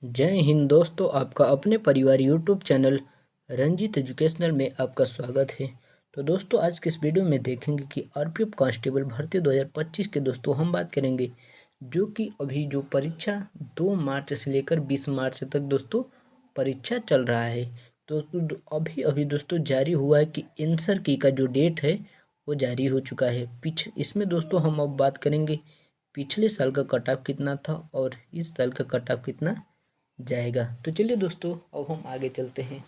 जय हिंद दोस्तों, आपका अपने परिवार यूट्यूब चैनल रंजीत एजुकेशनल में आपका स्वागत है। तो दोस्तों, आज के इस वीडियो में देखेंगे कि आरपीएफ कांस्टेबल भर्ती 2025 के दोस्तों हम बात करेंगे, जो कि अभी जो परीक्षा 2 मार्च से लेकर 20 मार्च तक दोस्तों परीक्षा चल रहा है। तो अभी अभी दोस्तों जारी हुआ है कि आंसर की का जो डेट है वो जारी हो चुका है। इसमें दोस्तों हम अब बात करेंगे पिछले साल का कट ऑफ कितना था और इस साल का कट ऑफ कितना जाएगा। तो चलिए दोस्तों, अब हम आगे चलते हैं।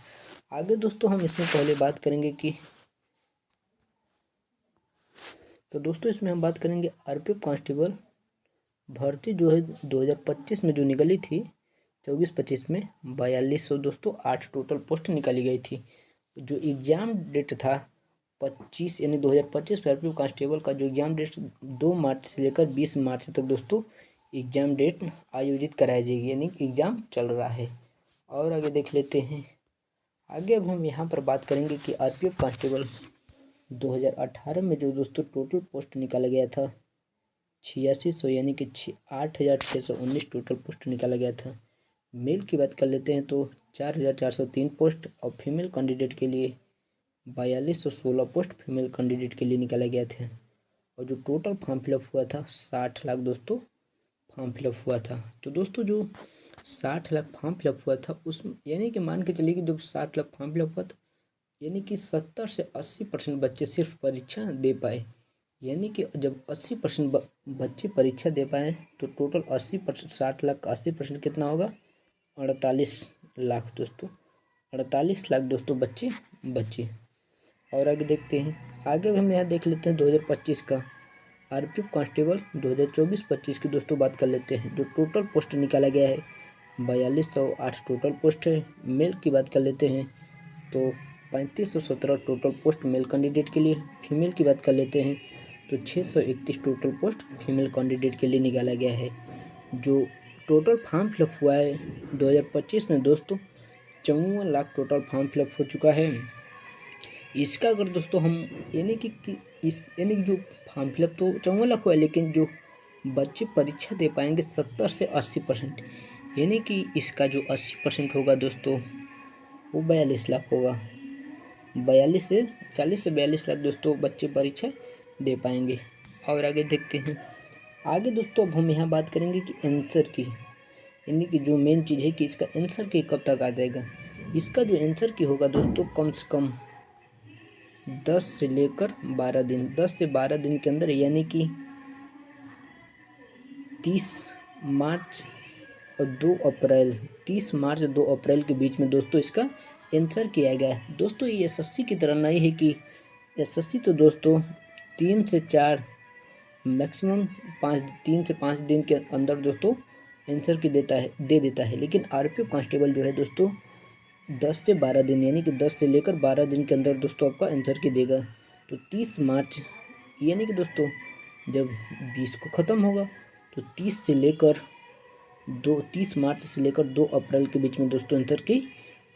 आगे दोस्तों हम इसमें पहले बात करेंगे कि इसमें हम बात करेंगे आरपीएफ कांस्टेबल भर्ती जो है 2025 में जो निकली थी 24-25 में 4200 दोस्तों 8 टोटल पोस्ट निकाली गई थी। जो एग्ज़ाम डेट था 25 यानी 2025 में आरपीएफ कांस्टेबल का जो एग्ज़ाम डेट 2 मार्च से लेकर 20 मार्च तक दोस्तों एग्ज़ाम डेट आयोजित कराई जाएगी, यानी एग्ज़ाम चल रहा है। और आगे देख लेते हैं। आगे अब हम यहाँ पर बात करेंगे कि आरपीएफ कांस्टेबल 2018 में जो दोस्तों टोटल पोस्ट निकाला गया था 8600 यानी कि 8619 टोटल पोस्ट निकाला गया था। मेल की बात कर लेते हैं तो 4403 पोस्ट और फीमेल कैंडिडेट के लिए 4216 पोस्ट फीमेल कैंडिडेट के लिए निकाला गया था। और जो टोटल फॉर्म फिलअप हुआ था 60 लाख दोस्तों फॉर्म फिलअप हुआ था। तो दोस्तों जो 60 लाख फॉर्म फिलअप हुआ था उस यानी कि मान के चलिए कि जब 60 लाख फॉर्म फिलअप हुआ था यानी कि 70 से 80% बच्चे सिर्फ परीक्षा दे पाए। यानी कि जब 80% बच्चे परीक्षा दे पाए तो टोटल 80%, 60 लाख का 80% कितना होगा? 48 लाख दोस्तों। 48 लाख दोस्तों बच्चे बचे। और आगे देखते हैं। आगे हम यहाँ देख लेते हैं 2025 का आरपीएफ कांस्टेबल 2024-25 की दोस्तों बात कर लेते हैं। जो टोटल पोस्ट निकाला गया है 4208 टोटल पोस्ट है। मेल की बात कर लेते हैं तो 3517 टोटल पोस्ट मेल कैंडिडेट के लिए। फीमेल की बात कर लेते हैं तो 631 टोटल पोस्ट फीमेल कैंडिडेट के लिए निकाला गया है। जो टोटल फॉर्म फिलअप हुआ है 2025 में दोस्तों 54 लाख टोटल फॉर्म फिलअप हो चुका है। इसका अगर दोस्तों हम यानी कि जो फॉर्म फिलअप तो 54 लाख हुआ है, लेकिन जो बच्चे परीक्षा दे पाएंगे 70 से 80%, यानी कि इसका जो 80% होगा दोस्तों वो 42 लाख होगा। 40 से 42 लाख दोस्तों बच्चे परीक्षा दे पाएंगे। और आगे देखते हैं। आगे दोस्तों अब हम यहाँ बात करेंगे कि आंसर की, यानी कि जो मेन चीज़ है कि इसका आंसर की कब तक आ जाएगा। इसका जो आंसर की होगा दोस्तों कम से कम 10 से लेकर 12 दिन, 10 से 12 दिन के अंदर, यानी कि 30 मार्च और 2 अप्रैल 30 मार्च 2 अप्रैल के बीच में दोस्तों इसका आंसर किया गया है। दोस्तों ये एसएससी की तरह नहीं है कि एसएससी तो दोस्तों 3 से 4 मैक्सिमम 3 से 5 दिन के अंदर दोस्तों आंसर की दे देता है, लेकिन आरपीएफ कांस्टेबल जो है दोस्तों 10 से 12 दिन, यानी कि 10 से लेकर 12 दिन के अंदर दोस्तों आपका आंसर की देगा। तो 30 मार्च यानी कि दोस्तों जब 20 को ख़त्म होगा तो 30 मार्च से लेकर 2 अप्रैल के बीच में दोस्तों आंसर की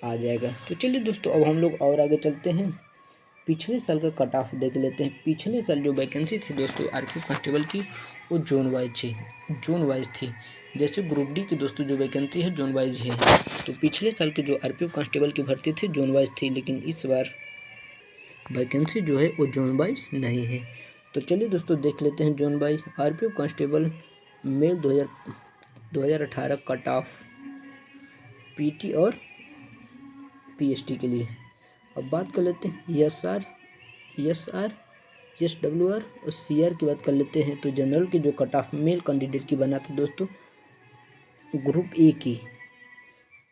आ जाएगा। तो चलिए दोस्तों अब हम लोग और आगे चलते हैं। पिछले साल का कट ऑफ देख लेते हैं। पिछले साल जो वैकेंसी थी दोस्तों आरपीएफ कांस्टेबल की वो जोन वाइज थी। जैसे ग्रुप डी की दोस्तों जो वैकेंसी है जोन वाइज है, तो पिछले साल की जो आरपीएफ कांस्टेबल की भर्ती थी जोन वाइज थी, लेकिन इस बार वैकेंसी जो है वो जोन वाइज नहीं है। तो चलिए दोस्तों देख लेते हैं zone wise. RPF constable male 2018 cut off PT और पीएसटी के लिए। अब बात कर लेते हैं एसडब्ल्यूआर और सीआर की बात कर लेते हैं। तो जनरल की जो कट ऑफ मेल कैंडिडेट की बना था दोस्तों ग्रुप ए की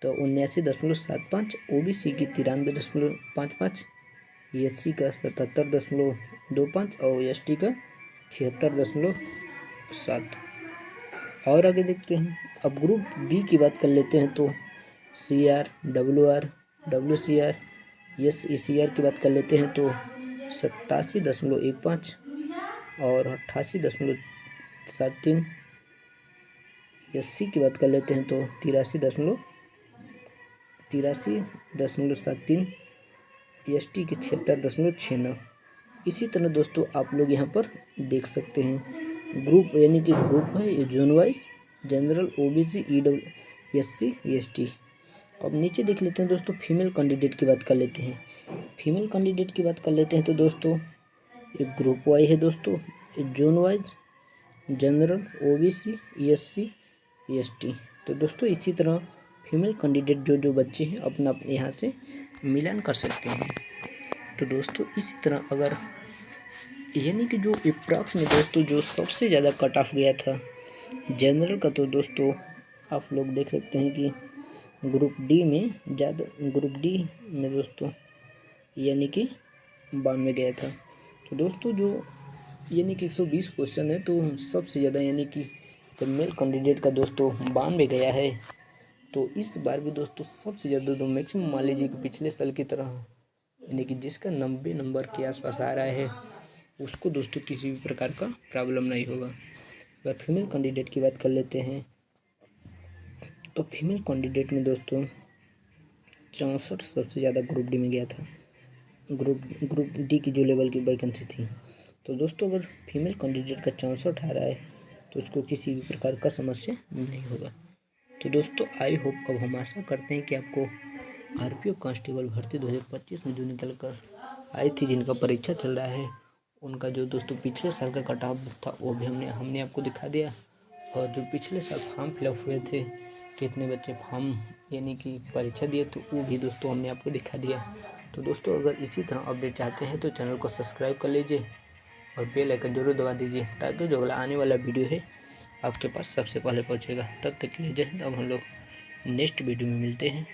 तो 79.75, ओबीसी की 93.55, एससी का 77.25 और एसटी का 76.7। और आगे देखते हैं। अब ग्रुप बी की बात कर लेते हैं तो सीआर, डब्ल्यूआर, डब्ल्यूसीआर, एसईसीआर की बात कर लेते हैं तो 87.15 और 88.73। एससी की बात कर लेते हैं तो 83.73, एसटी की 76.69। इसी तरह दोस्तों आप लोग यहाँ पर देख सकते हैं ग्रुप, यानी कि ग्रुप है ये zone wise general, OBC, SC ST। अब नीचे देख लेते हैं दोस्तों, फीमेल कैंडिडेट की बात कर लेते हैं। फीमेल कैंडिडेट की बात कर लेते हैं तो दोस्तों एक ग्रुप वाइज है दोस्तों, एक zone wise, general, OBC, SC ST। तो दोस्तों इसी तरह फीमेल कैंडिडेट जो बच्चे हैं अपना अपने यहाँ से मिलान कर सकते हैं। तो दोस्तों इसी तरह अगर यानी कि जो अप्रॉक्स में दोस्तों जो सबसे ज़्यादा कट ऑफ गया था जनरल का, तो दोस्तों आप लोग देख सकते हैं कि ग्रुप डी में दोस्तों यानी कि 92 गया था। तो दोस्तों जो यानी कि 120 क्वेश्चन है, तो सबसे ज़्यादा यानी कि जब मेल कैंडिडेट का दोस्तों 92 गया है, तो इस बार भी दोस्तों सबसे ज़्यादा तो मैक्सिमम मान लीजिए कि पिछले साल की तरह यानी कि जिसका 90 नंबर के आसपास आ रहा है उसको दोस्तों किसी भी प्रकार का प्रॉब्लम नहीं होगा। अगर फीमेल कैंडिडेट की बात कर लेते हैं तो फीमेल कैंडिडेट में दोस्तों 64 सबसे ज़्यादा ग्रुप डी में गया था, ग्रुप डी की जो लेवल की वैकेंसी थी। तो दोस्तों अगर फीमेल कैंडिडेट का 64 आ रहा है तो उसको किसी भी प्रकार का समस्या नहीं होगा। तो दोस्तों आई होप, अब हम आशा करते हैं कि आपको RPF कांस्टेबल भर्ती 2025 में जो निकल कर आई थी, जिनका परीक्षा चल रहा है, उनका जो दोस्तों पिछले साल का कट ऑफ था वो भी हमने आपको दिखा दिया। और जो पिछले साल फॉर्म फिलअप हुए थे, कितने बच्चे फॉर्म यानी कि परीक्षा दिए, तो वो भी दोस्तों हमने आपको दिखा दिया। तो दोस्तों अगर इसी तरह अपडेट चाहते हैं तो चैनल को सब्सक्राइब कर लीजिए और बेल आइकन जरूर दबा दीजिए, ताकि जो अगला आने वाला वीडियो है आपके पास सबसे पहले पहुंचेगा। तब तक के लिए जय हिंद। अब हम लोग नेक्स्ट वीडियो में मिलते हैं।